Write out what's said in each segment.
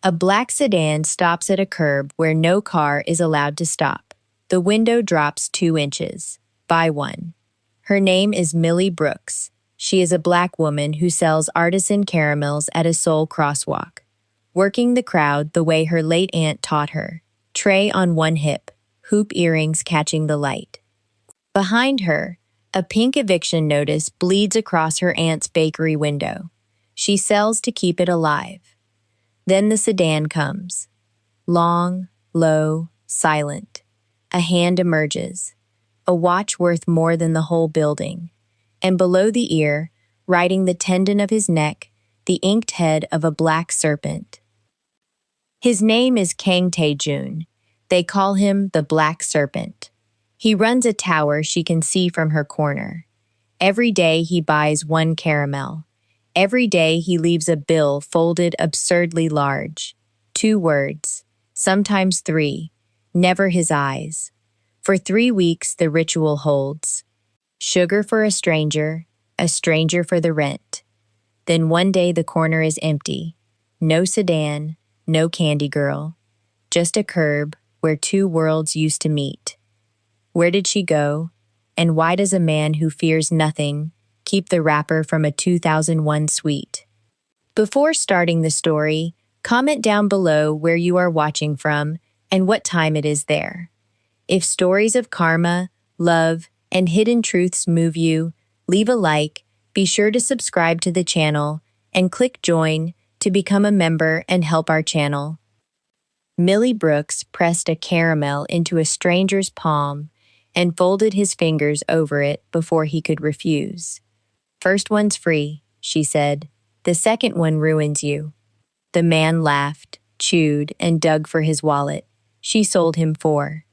A black sedan stops at a curb where no car is allowed to stop. The window drops 2 inches. Buy one. Her name is Milli Brooks. She is a black woman who sells artisan caramels at a Seoul crosswalk, working the crowd the way her late aunt taught her. Tray on one hip, hoop earrings catching the light. Behind her, a pink eviction notice bleeds across her aunt's bakery window. She sells to keep it alive. Then the sedan comes. Long, low, silent. A hand emerges. A watch worth more than the whole building. And below the ear, riding the tendon of his neck, the inked head of a black serpent. His name is Kang Tae-jun. They call him the Black Serpent. He runs a tower she can see from her corner. Every day he buys 1 caramel. Every day he leaves a bill folded absurdly large. 2 words, sometimes 3, never his eyes. For 3 weeks the ritual holds. Sugar for a stranger for the rent. Then one day the corner is empty. No sedan, no candy girl. Just a curb where 2 worlds used to meet. Where did she go? And why does a man who fears nothing keep the wrapper from a 2001 suite? Before starting the story, comment down below where you are watching from and what time it is there. If stories of karma, love, and hidden truths move you, leave a like, be sure to subscribe to the channel, and click join to become a member and help our channel. Milli Brooks pressed a caramel into a stranger's palm and folded his fingers over it before he could refuse. "First one's free," she said. "The second one ruins you." The man laughed, chewed, and dug for his wallet. She sold him 4.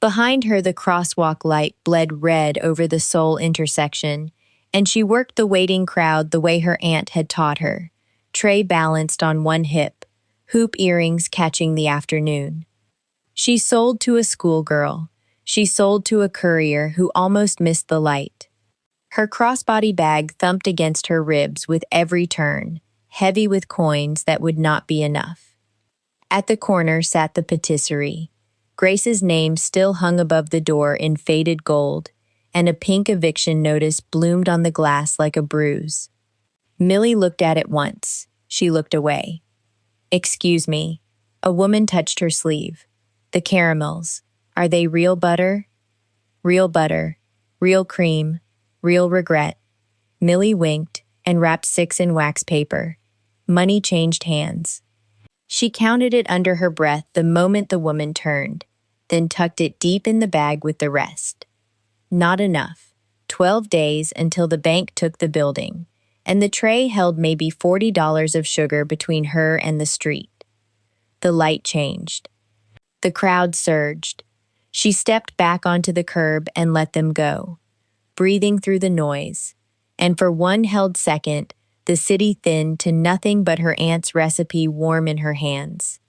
Behind her, the crosswalk light bled red over the Seoul intersection, and she worked the waiting crowd the way her aunt had taught her, tray balanced on one hip, hoop earrings catching the afternoon. She sold to a schoolgirl. She sold to a courier who almost missed the light. Her crossbody bag thumped against her ribs with every turn, heavy with coins that would not be enough. At the corner sat the patisserie. Grace's name still hung above the door in faded gold, and a pink eviction notice bloomed on the glass like a bruise. Milli looked at it once. She looked away. "Excuse me." A woman touched her sleeve. "The caramels. Are they real butter?" "Real butter. Real cream. Real regret." Milli winked and wrapped 6 in wax paper. Money changed hands. She counted it under her breath the moment the woman turned, then tucked it deep in the bag with the rest. Not enough. 12 days until the bank took the building, and the tray held maybe $40 of sugar between her and the street. The light changed. The crowd surged. She stepped back onto the curb and let them go, breathing through the noise, and for one held second, the city thinned to nothing but her aunt's recipe warm in her hands.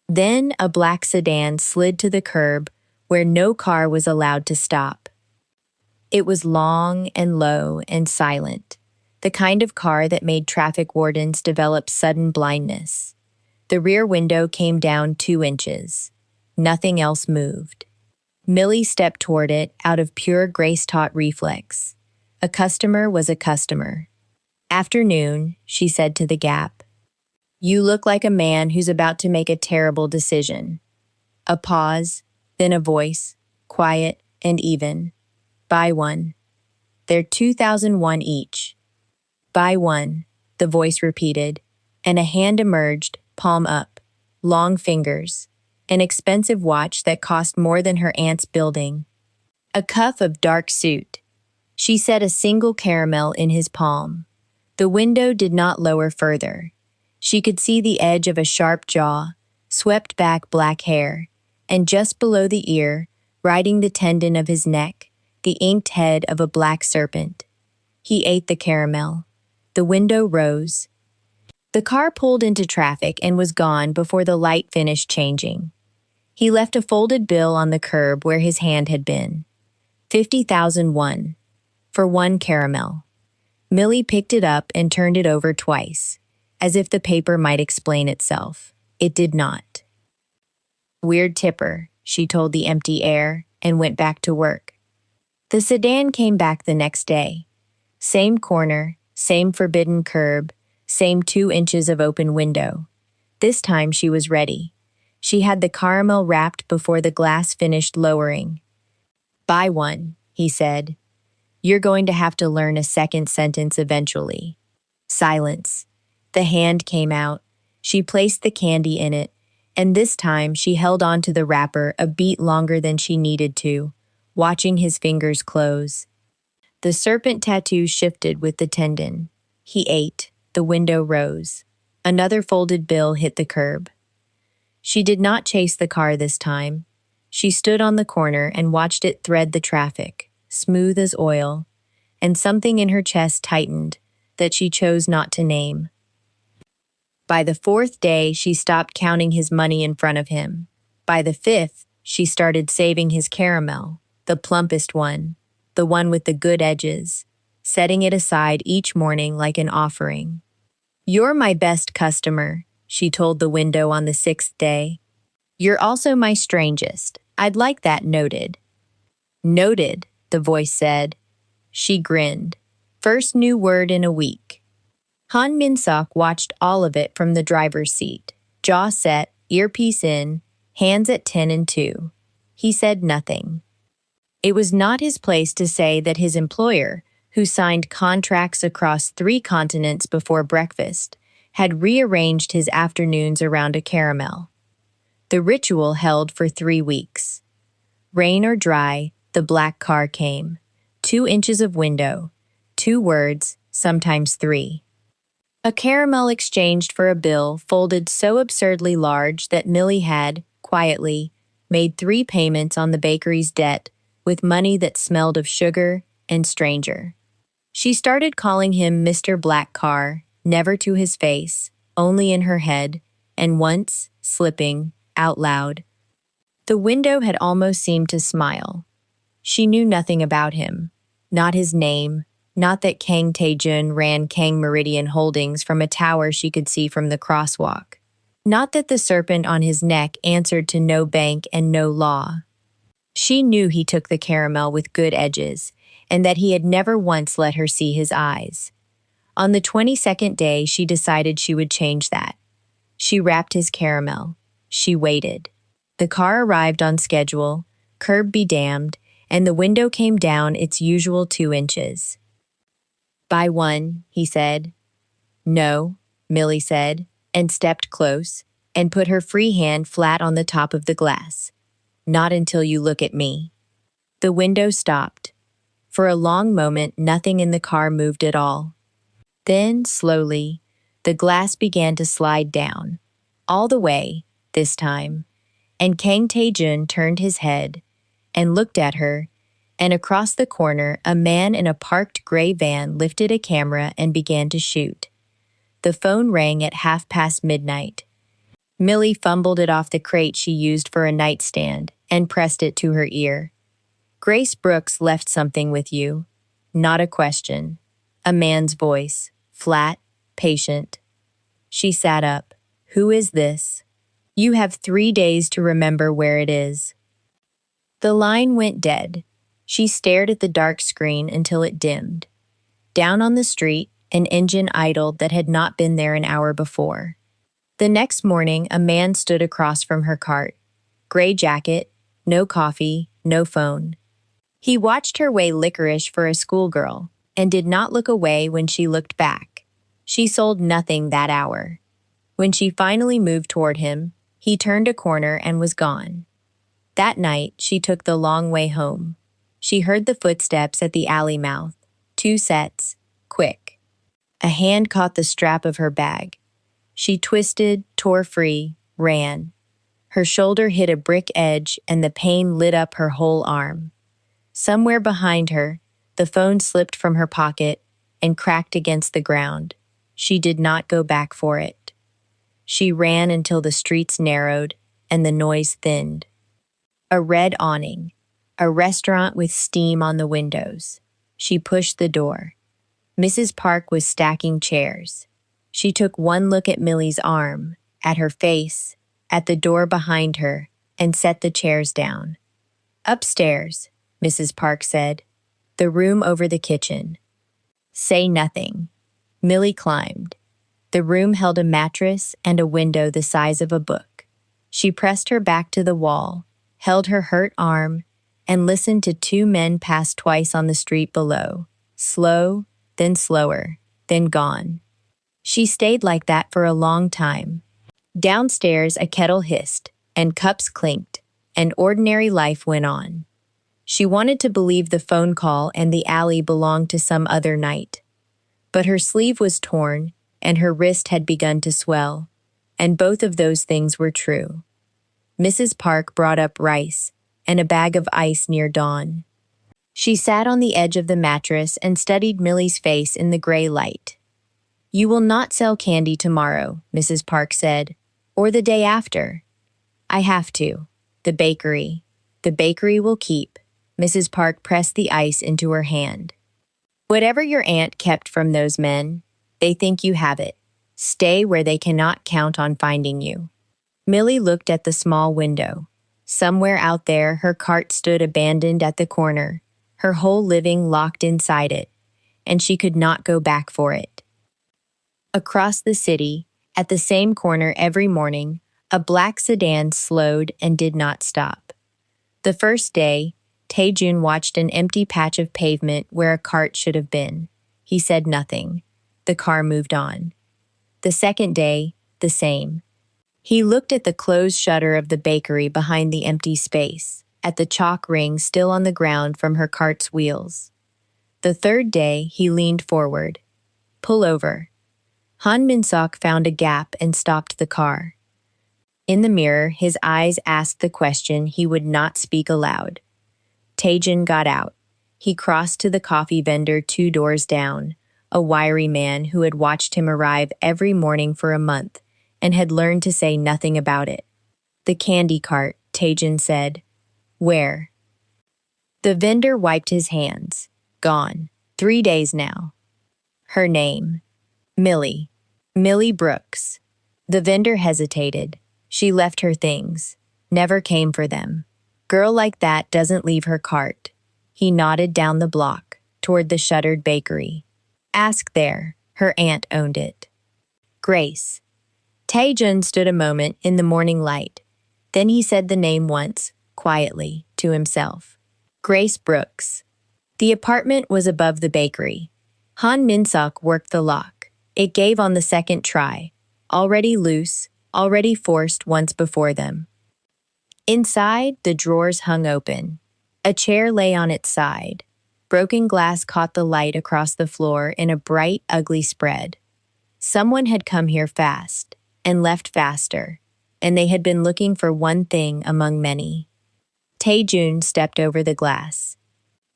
Then a black sedan slid to the curb where no car was allowed to stop. It was long and low and silent, the kind of car that made traffic wardens develop sudden blindness. The rear window came down 2 inches. Nothing else moved. Milli stepped toward it out of pure grace-taught reflex. A customer was a customer. "Afternoon," she said to the gap. "You look like a man who's about to make a terrible decision." A pause, then a voice, quiet and even. "Buy one. They're 2001 each." "Buy one," the voice repeated, and a hand emerged, palm up, long fingers, an expensive watch that cost more than her aunt's building. A cuff of dark suit. She set a single caramel in his palm. The window did not lower further. She could see the edge of a sharp jaw, swept back black hair, and just below the ear, riding the tendon of his neck, the inked head of a black serpent. He ate the caramel. The window rose. The car pulled into traffic and was gone before the light finished changing. He left a folded bill on the curb where his hand had been. 50,001 for 1 caramel. Milli picked it up and turned it over twice, as if the paper might explain itself. It did not. Weird tipper, she told the empty air and went back to work. The sedan came back the next day. Same corner, same forbidden curb, same 2 inches of open window. This time she was ready. She had the caramel wrapped before the glass finished lowering. "Buy one," he said. "You're going to have to learn a second sentence eventually." Silence. The hand came out. She placed the candy in it, and this time she held on to the wrapper a beat longer than she needed to, watching his fingers close. The serpent tattoo shifted with the tendon. He ate. The window rose. Another folded bill hit the curb. She did not chase the car this time. She stood on the corner and watched it thread the traffic, smooth as oil, and something in her chest tightened that she chose not to name. By the 4th day, she stopped counting his money in front of him. By the 5th, she started saving his caramel, the plumpest one, the one with the good edges, setting it aside each morning like an offering. "You're my best customer," she told the window on the 6th day. "You're also my strangest. I'd like that noted." "Noted," the voice said. She grinned. First new word in a week. Han Min-sok watched all of it from the driver's seat, jaw set, earpiece in, hands at 10 and 2. He said nothing. It was not his place to say that his employer, who signed contracts across 3 continents before breakfast, had rearranged his afternoons around a caramel. The ritual held for 3 weeks. Rain or dry, the black car came. 2 inches of window, 2 words, sometimes 3. A caramel exchanged for a bill folded so absurdly large that Millie had, quietly, made 3 payments on the bakery's debt with money that smelled of sugar and stranger. She started calling him Mr. Black Car, never to his face, only in her head, and once, slipping, out loud. The window had almost seemed to smile. She knew nothing about him, not his name, not that Kang Tae-jun ran Kang Meridian Holdings from a tower she could see from the crosswalk. Not that the serpent on his neck answered to no bank and no law. She knew he took the caramel with good edges, and that he had never once let her see his eyes. On the 22nd day, she decided she would change that. She wrapped his caramel. She waited. The car arrived on schedule, curb be damned, and the window came down its usual 2 inches. "Buy one," he said. "No," Millie said, and stepped close, and put her free hand flat on the top of the glass. "Not until you look at me." The window stopped. For a long moment, nothing in the car moved at all. Then, slowly, the glass began to slide down. All the way, this time, and Kang Tae-jun turned his head and looked at her, and across the corner, a man in a parked gray van lifted a camera and began to shoot. The phone rang at midnight. Millie fumbled it off the crate she used for a nightstand and pressed it to her ear. "Grace Brooks left something with you." Not a question. A man's voice, flat, patient. She sat up. "Who is this?" "You have 3 days to remember where it is." The line went dead. She stared at the dark screen until it dimmed. Down on the street, an engine idled that had not been there an hour before. The next morning, a man stood across from her cart. Gray jacket, no coffee, no phone. He watched her weigh licorice for a schoolgirl and did not look away when she looked back. She sold nothing that hour. When she finally moved toward him, he turned a corner and was gone. That night, she took the long way home. She heard the footsteps at the alley mouth. 2 sets, quick. A hand caught the strap of her bag. She twisted, tore free, ran. Her shoulder hit a brick edge and the pain lit up her whole arm. Somewhere behind her, the phone slipped from her pocket and cracked against the ground. She did not go back for it. She ran until the streets narrowed and the noise thinned. A red awning. A restaurant with steam on the windows. She pushed the door. Mrs. Park was stacking chairs. She took one look at Millie's arm, at her face, at the door behind her, and set the chairs down. Upstairs, Mrs. Park said. The room over the kitchen. Say nothing. Millie climbed. The room held a mattress and a window the size of a book. She pressed her back to the wall, held her hurt arm, and listened to two men pass twice on the street below. Slow, then slower, then gone. She stayed like that for a long time. Downstairs, a kettle hissed, and cups clinked, and ordinary life went on. She wanted to believe the phone call and the alley belonged to some other night. But her sleeve was torn, and her wrist had begun to swell, and both of those things were true. Mrs. Park brought up rice and a bag of ice near dawn. She sat on the edge of the mattress and studied Millie's face in the gray light. You will not sell candy tomorrow, Mrs. Park said, or the day after. I have to. The bakery. The bakery will keep. Mrs. Park pressed the ice into her hand. Whatever your aunt kept from those men, they think you have it. Stay where they cannot count on finding you. Millie looked at the small window. Somewhere out there, her cart stood abandoned at the corner, her whole living locked inside it, and she could not go back for it. Across the city, at the same corner every morning, a black sedan slowed and did not stop. The first day, Tae-jun watched an empty patch of pavement where a cart should have been. He said nothing. The car moved on. The second day, the same. He looked at the closed shutter of the bakery behind the empty space, at the chalk ring still on the ground from her cart's wheels. The third day, he leaned forward. Pull over. Han Min-sok found a gap and stopped the car. In the mirror, his eyes asked the question he would not speak aloud. Tae-jun got out. He crossed to the coffee vendor 2 doors down, a wiry man who had watched him arrive every morning for a month and had learned to say nothing about it. The candy cart, Tae-jun said. Where? The vendor wiped his hands. Gone. 3 days now. Her name. Millie. Milli Brooks. The vendor hesitated. She left her things. Never came for them. Girl like that doesn't leave her cart. He nodded down the block, toward the shuttered bakery. Ask there. Her aunt owned it. Grace. Tae-jun stood a moment in the morning light. Then he said the name once, quietly, to himself. Grace Brooks. The apartment was above the bakery. Han Min-sok worked the lock. It gave on the second try. Already loose, already forced once before them. Inside, the drawers hung open. A chair lay on its side. Broken glass caught the light across the floor in a bright, ugly spread. Someone had come here fast, and left faster, and they had been looking for one thing among many. Tae-jun stepped over the glass.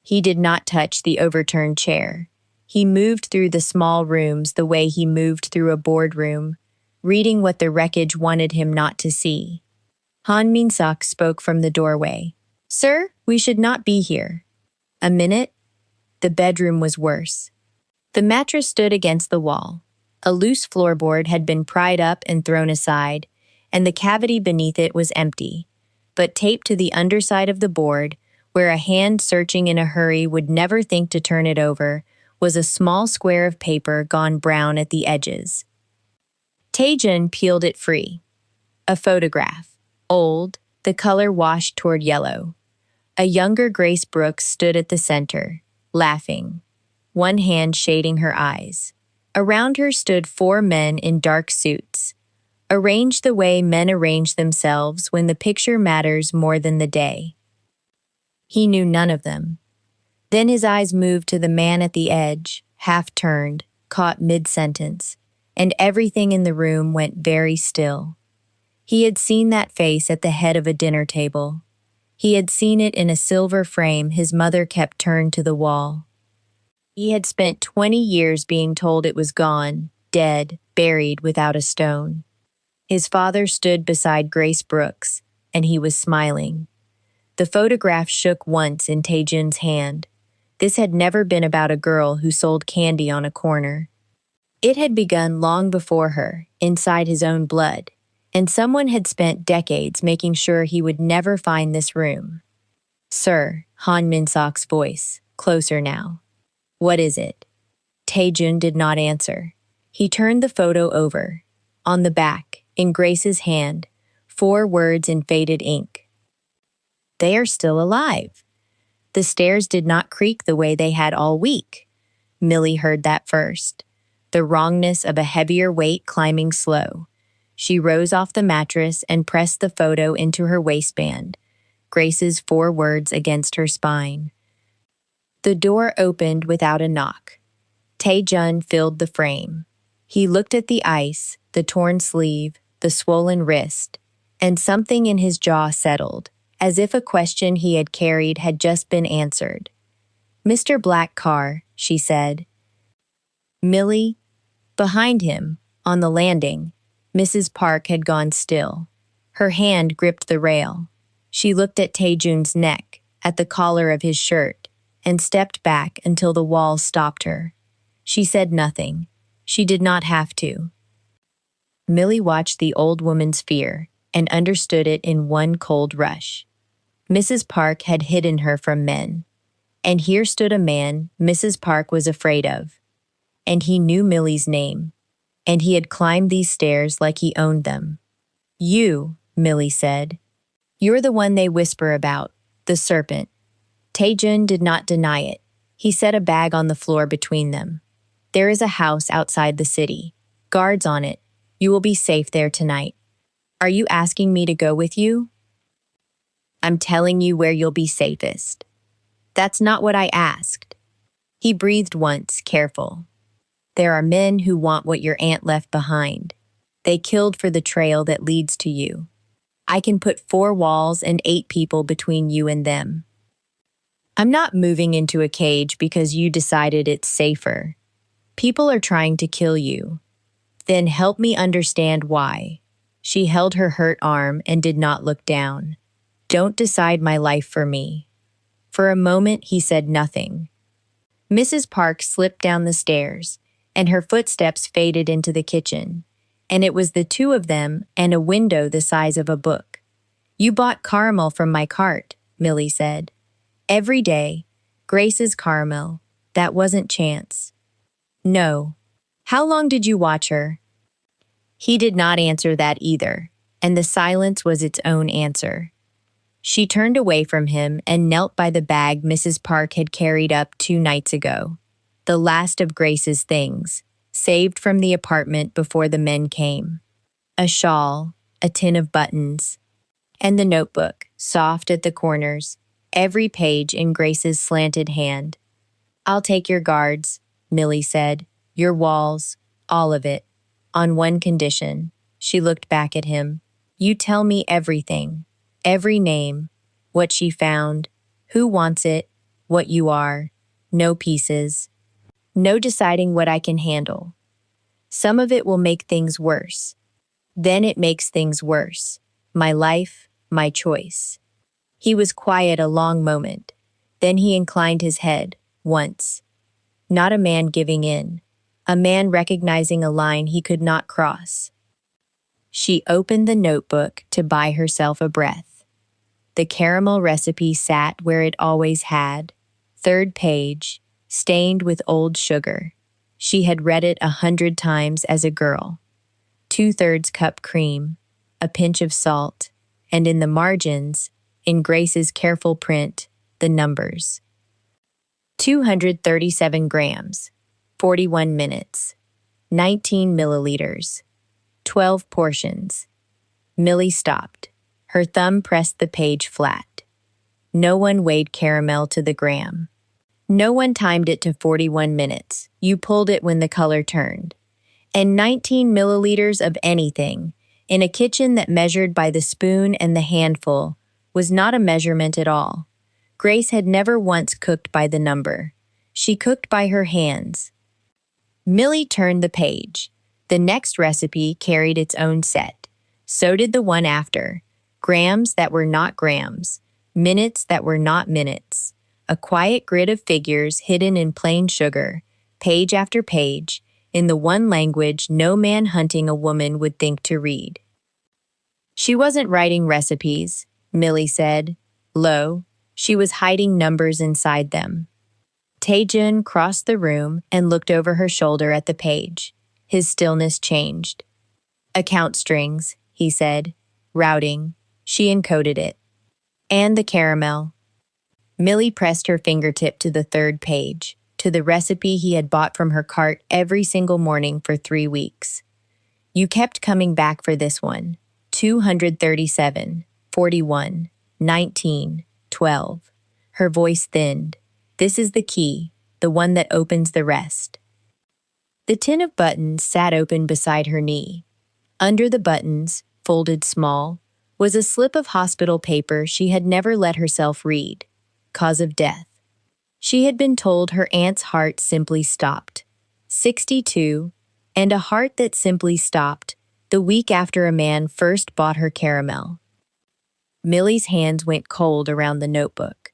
He did not touch the overturned chair. He moved through the small rooms the way he moved through a boardroom, reading what the wreckage wanted him not to see. Han Min-sok spoke from the doorway. Sir, we should not be here. A minute. The bedroom was worse. The mattress stood against the wall. A loose floorboard had been pried up and thrown aside, and the cavity beneath it was empty. But taped to the underside of the board, where a hand searching in a hurry would never think to turn it over, was a small square of paper gone brown at the edges. Tae-jun peeled it free. A photograph. Old, the color washed toward yellow. A younger Grace Brooks stood at the center, laughing, one hand shading her eyes. Around her stood 4 men in dark suits, arranged the way men arrange themselves when the picture matters more than the day. He knew none of them. Then his eyes moved to the man at the edge, half turned, caught mid-sentence, and everything in the room went very still. He had seen that face at the head of a dinner table. He had seen it in a silver frame his mother kept turned to the wall. He had spent 20 years being told it was gone, dead, buried without a stone. His father stood beside Grace Brooks, and he was smiling. The photograph shook once in Tae-jun's hand. This had never been about a girl who sold candy on a corner. It had begun long before her, inside his own blood. and someone had spent decades making sure he would never find this room. Sir, Han Min-sok's voice, closer now. What is it? Tae-jun did not answer. He turned the photo over. On the back, in Grace's hand, 4 words in faded ink. They are still alive. The stairs did not creak the way they had all week. Millie heard that first. The wrongness of a heavier weight climbing slow. She rose off the mattress and pressed the photo into her waistband. Grace's 4 words against her spine. The door opened without a knock. Tae-jun filled the frame. He looked at the ice, the torn sleeve, the swollen wrist, and something in his jaw settled, as if a question he had carried had just been answered. Mr. Black Car, she said. Millie? Behind him, on the landing, Mrs. Park had gone still. Her hand gripped the rail. She looked at Tae-jun's neck, at the collar of his shirt, and stepped back until the wall stopped her. She said nothing. She did not have to. Millie watched the old woman's fear and understood it in one cold rush. Mrs. Park had hidden her from men. And here stood a man Mrs. Park was afraid of. And he knew Millie's name. And he had climbed these stairs like he owned them. You, Millie said. You're the one they whisper about, the serpent. Tae-jun did not deny it. He set a bag on the floor between them. There is a house outside the city. Guards on it. You will be safe there tonight. Are you asking me to go with you? I'm telling you where you'll be safest. That's not what I asked. He breathed once, careful. There are men who want what your aunt left behind. They killed for the trail that leads to you. I can put 4 walls and 8 people between you and them. I'm not moving into a cage because you decided it's safer. People are trying to kill you. Then help me understand why. She held her hurt arm and did not look down. Don't decide my life for me. For a moment, he said nothing. Mrs. Park slipped down the stairs, and her footsteps faded into the kitchen, and it was the 2 of them and a window the size of a book. You bought caramel from my cart, Millie said. Every day, Grace's caramel. That wasn't chance. No. How long did you watch her? He did not answer that either, and the silence was its own answer. She turned away from him and knelt by the bag Mrs. Park had carried up 2 nights ago, the last of Grace's things, saved from the apartment before the men came. A shawl, a tin of buttons, and the notebook, soft at the corners, every page in Grace's slanted hand. I'll take your guards, Millie said, your walls, all of it, on one condition. She looked back at him. You tell me everything. Every name, what she found, who wants it, what you are, no pieces, no deciding what I can handle. Some of it will make things worse. Then it makes things worse. My life, my choice. He was quiet a long moment. Then he inclined his head, once. Not a man giving in. A man recognizing a line he could not cross. She opened the notebook to buy herself a breath. The caramel recipe sat where it always had, 3rd page, stained with old sugar. She had read it 100 times as a girl. 2/3 cup cream, a pinch of salt, and in the margins, in Grace's careful print, the numbers. 237 grams, 41 minutes, 19 milliliters, 12 portions. Millie stopped. Her thumb pressed the page flat. No one weighed caramel to the gram. No one timed it to 41 minutes. You pulled it when the color turned. And 19 milliliters of anything, in a kitchen that measured by the spoon and the handful, was not a measurement at all. Grace had never once cooked by the number. She cooked by her hands. Millie turned the page. The next recipe carried its own set. So did the one after. Grams that were not grams. Minutes that were not minutes. A quiet grid of figures hidden in plain sugar, page after page, in the one language no man hunting a woman would think to read. She wasn't writing recipes, Millie said. Lo, she was hiding numbers inside them. Tae-jun crossed the room and looked over her shoulder at the page. His stillness changed. Account strings, he said. Routing. She encoded it. And the caramel. Millie pressed her fingertip to the third page, to the recipe he had bought from her cart every single morning for 3 weeks. You kept coming back for this one. 237, 41, 19, 12. Her voice thinned. This is the key, the one that opens the rest. The tin of buttons sat open beside her knee. Under the buttons, folded small, was a slip of hospital paper she had never let herself read. Cause of death. She had been told her aunt's heart simply stopped. 62, and a heart that simply stopped the week after a man first bought her caramel. Millie's hands went cold around the notebook.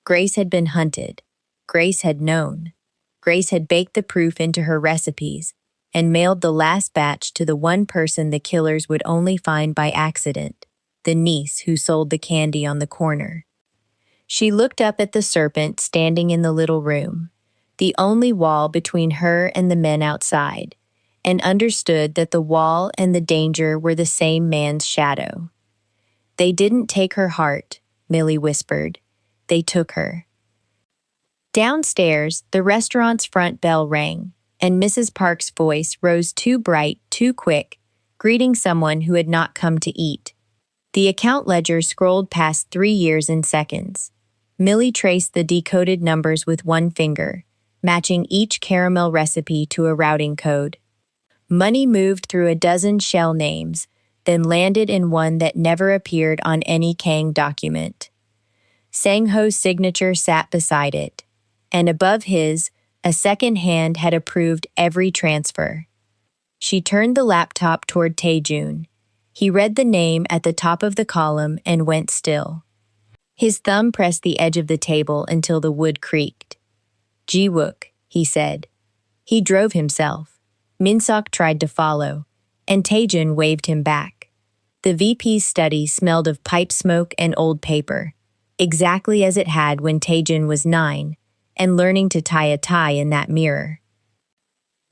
Grace had been hunted. Grace had known. Grace had baked the proof into her recipes and mailed the last batch to the one person the killers would only find by accident, the niece who sold the candy on the corner. She looked up at the serpent standing in the little room, the only wall between her and the men outside, and understood that the wall and the danger were the same man's shadow. They didn't take her heart, Millie whispered. They took her. Downstairs, the restaurant's front bell rang, and Mrs. Park's voice rose too bright, too quick, greeting someone who had not come to eat. The account ledger scrolled past 3 years in seconds. Millie traced the decoded numbers with one finger, matching each caramel recipe to a routing code. Money moved through a dozen shell names, then landed in one that never appeared on any Kang document. Sang-ho's signature sat beside it, and above his, a second hand had approved every transfer. She turned the laptop toward Tae-jun. He read the name at the top of the column and went still. His thumb pressed the edge of the table until the wood creaked. Ji-wook, he said. He drove himself. Min-sok tried to follow, and Tae-jun waved him back. The VP's study smelled of pipe smoke and old paper, exactly as it had when Tae-jun was 9, and learning to tie a tie in that mirror.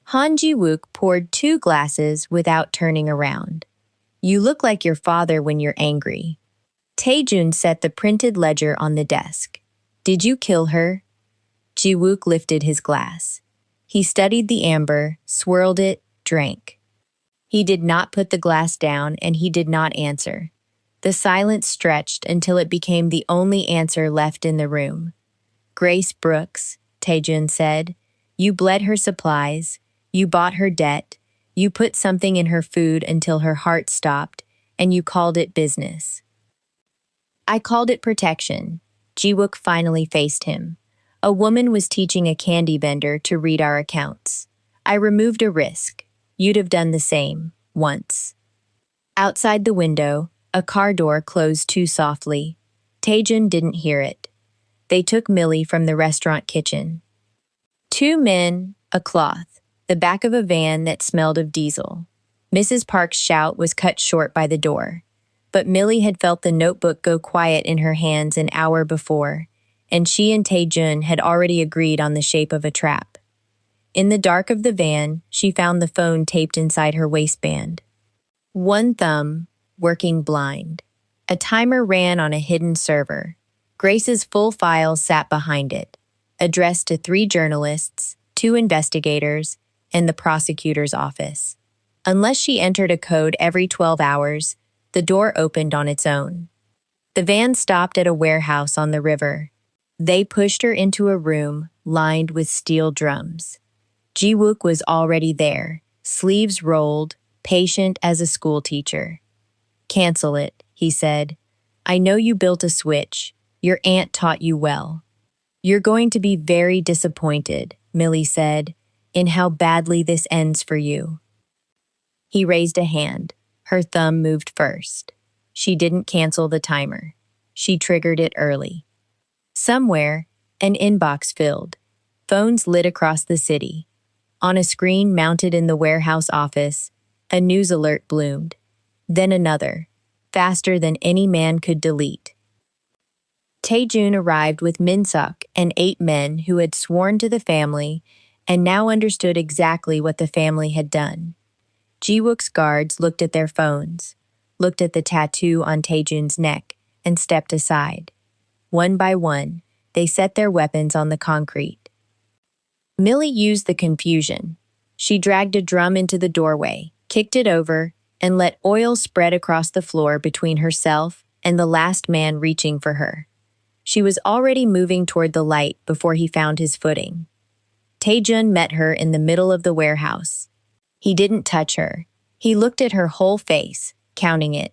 Han Ji-wook poured 2 glasses without turning around. You look like your father when you're angry. Tae-jun set the printed ledger on the desk. Did you kill her? Ji-wook lifted his glass. He studied the amber, swirled it, drank. He did not put the glass down, and he did not answer. The silence stretched until it became the only answer left in the room. Grace Brooks, Tae-jun said. You bled her supplies. You bought her debt. You put something in her food until her heart stopped, and you called it business. I called it protection. Ji-wook finally faced him. A woman was teaching a candy vendor to read our accounts. I removed a risk. You'd have done the same, once. Outside the window, a car door closed too softly. Tae-jun didn't hear it. They took Millie from the restaurant kitchen. 2 men, a cloth, the back of a van that smelled of diesel. Mrs. Park's shout was cut short by the door. But Millie had felt the notebook go quiet in her hands an hour before, and she and Tae-jun had already agreed on the shape of a trap. In the dark of the van, she found the phone taped inside her waistband. One thumb, working blind. A timer ran on a hidden server. Grace's full file sat behind it, addressed to 3 journalists, 2 investigators, and the prosecutor's office. Unless she entered a code every 12 hours, the door opened on its own. The van stopped at a warehouse on the river. They pushed her into a room lined with steel drums. Ji-wook was already there, sleeves rolled, patient as a schoolteacher. Cancel it, he said. I know you built a switch. Your aunt taught you well. You're going to be very disappointed, Millie said, in how badly this ends for you. He raised a hand. Her thumb moved first. She didn't cancel the timer. She triggered it early. Somewhere, an inbox filled. Phones lit across the city. On a screen mounted in the warehouse office, a news alert bloomed. Then another. faster than any man could delete. Tae-jun arrived with Min-suk and 8 men who had sworn to the family and now understood exactly what the family had done. Ji-wook's guards looked at their phones, looked at the tattoo on Tae-jun's neck, and stepped aside. One by one, they set their weapons on the concrete. Millie used the confusion. She dragged a drum into the doorway, kicked it over, and let oil spread across the floor between herself and the last man reaching for her. She was already moving toward the light before he found his footing. Tae-jun met her in the middle of the warehouse. He didn't touch her. He looked at her whole face, counting it.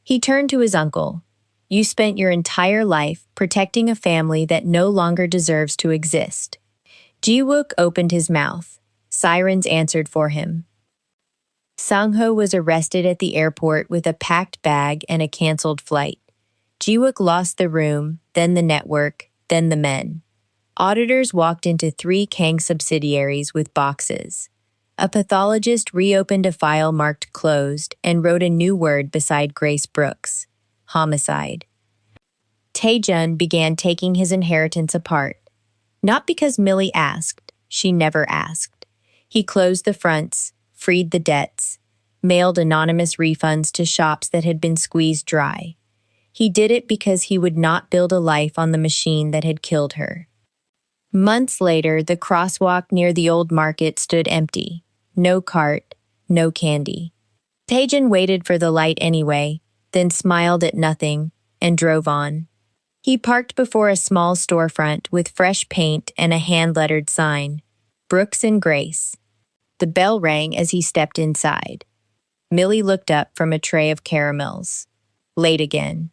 He turned to his uncle. "You spent your entire life protecting a family that no longer deserves to exist." Ji-wook opened his mouth. Sirens answered for him. Sang-ho was arrested at the airport with a packed bag and a canceled flight. Ji-wook lost the room, then the network, then the men. Auditors walked into 3 Kang subsidiaries with boxes. A pathologist reopened a file marked closed and wrote a new word beside Grace Brooks: homicide. Tae-jun began taking his inheritance apart. Not because Millie asked, she never asked. He closed the fronts, freed the debts, mailed anonymous refunds to shops that had been squeezed dry. He did it because he would not build a life on the machine that had killed her. Months later, the crosswalk near the old market stood empty. No cart, no candy. Tae-jun waited for the light anyway, then smiled at nothing, and drove on. He parked before a small storefront with fresh paint and a hand-lettered sign, "Brooks and Grace." The bell rang as he stepped inside. Millie looked up from a tray of caramels. Late again.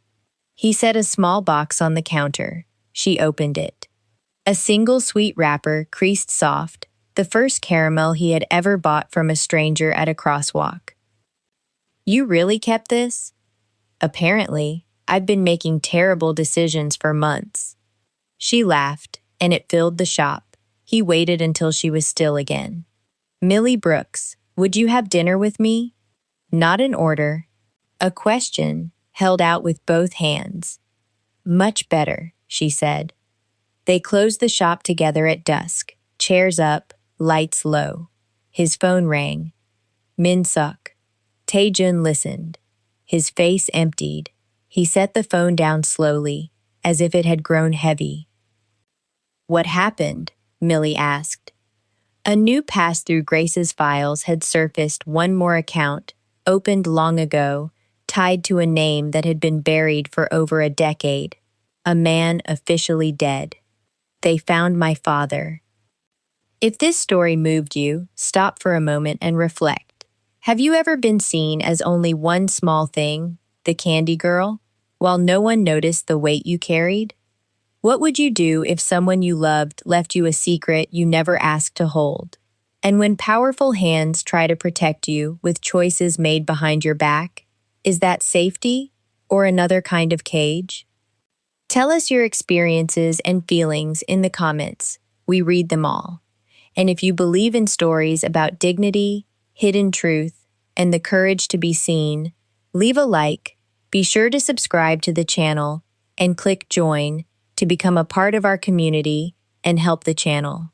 He set a small box on the counter. She opened it. A single sweet wrapper, creased soft, the first caramel he had ever bought from a stranger at a crosswalk. "You really kept this?" "Apparently, I've been making terrible decisions for months." She laughed, and it filled the shop. He waited until she was still again. "Milli Brooks, would you have dinner with me?" Not an order. A question, held out with both hands. "Much better," she said. They closed the shop together at dusk, chairs up, lights low. His phone rang. Min-suk. Tae-jun listened. His face emptied. He set the phone down slowly, as if it had grown heavy. "What happened?" Millie asked. A new pass through Grace's files had surfaced, one more account, opened long ago, tied to a name that had been buried for over a decade. A man officially dead. "They found my father." If this story moved you, stop for a moment and reflect. Have you ever been seen as only one small thing, the candy girl, while no one noticed the weight you carried? What would you do if someone you loved left you a secret you never asked to hold? And when powerful hands try to protect you with choices made behind your back, is that safety or another kind of cage? Tell us your experiences and feelings in the comments. We read them all. And if you believe in stories about dignity, hidden truth, and the courage to be seen, leave a like, be sure to subscribe to the channel, and click join to become a part of our community and help the channel.